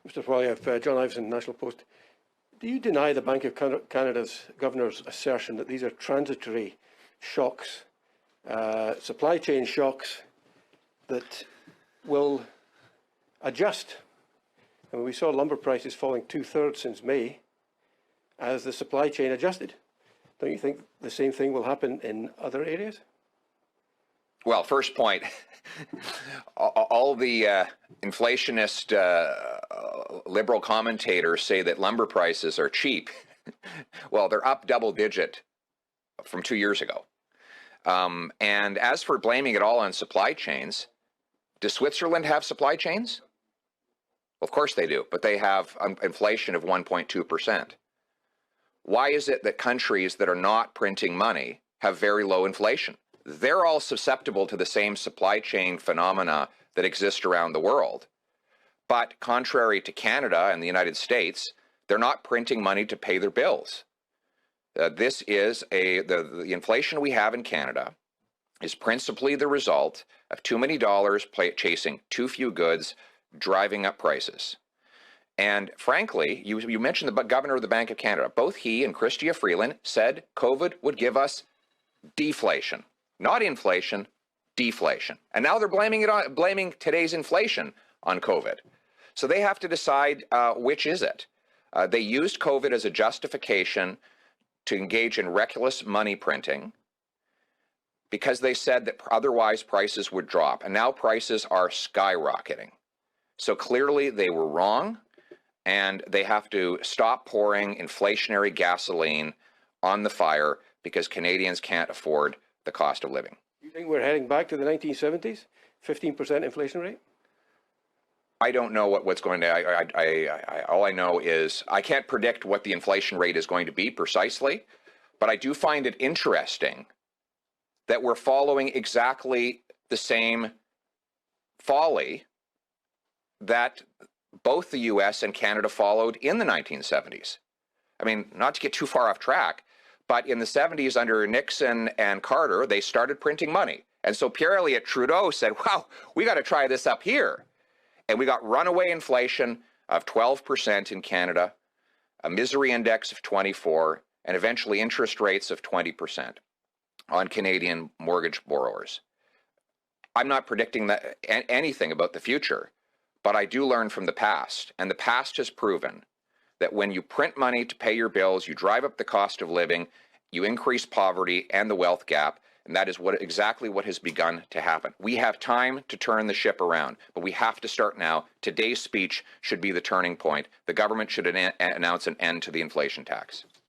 Mr. Poilievre, John Iveson, National Post. Do you deny the Bank of Canada's governor's assertion that these are transitory shocks, supply chain shocks that will adjust? I mean, we saw lumber prices falling 2/3 since May as the supply chain adjusted. Don't you think the same thing will happen in other areas? Well, first point, all the inflationist liberal commentators say that lumber prices are cheap. Well, they're up double digit from 2 years ago. And as for blaming it all on supply chains, does Switzerland have supply chains? Well, of course they do, but they have inflation of 1.2%. Why is it that countries that are not printing money have very low inflation? They're all susceptible to the same supply chain phenomena that exist around the world. But contrary to Canada and the United States, they're not printing money to pay their bills. This is the inflation we have in Canada is principally the result of too many dollars chasing too few goods, driving up prices. And frankly, you mentioned the governor of the Bank of Canada. Both he and Chrystia Freeland said COVID would give us deflation. Not inflation, deflation. And now they're blaming today's inflation on COVID. So they have to decide which is it. They used COVID as a justification to engage in reckless money printing because they said that otherwise prices would drop. And now prices are skyrocketing. So clearly they were wrong, and they have to stop pouring inflationary gasoline on the fire because Canadians can't afford the cost of living. Do you think we're heading back to the 1970s, 15% inflation rate? I don't know what's going to, all I know is I can't predict what the inflation rate is going to be precisely, but I do find it interesting that we're following exactly the same folly that both the US and Canada followed in the 1970s. I mean, not to get too far off track, but in the 70s under Nixon and Carter, they started printing money. And so Pierre Elliott Trudeau said, wow, we got to try this up here. And we got runaway inflation of 12% in Canada, a misery index of 24, and eventually interest rates of 20% on Canadian mortgage borrowers. I'm not predicting anything about the future, but I do learn from the past. And the past has proven that when you print money to pay your bills, you drive up the cost of living, you increase poverty and the wealth gap, and that is exactly what has begun to happen. We have time to turn the ship around, but we have to start now. Today's speech should be the turning point. The government should announce an end to the inflation tax.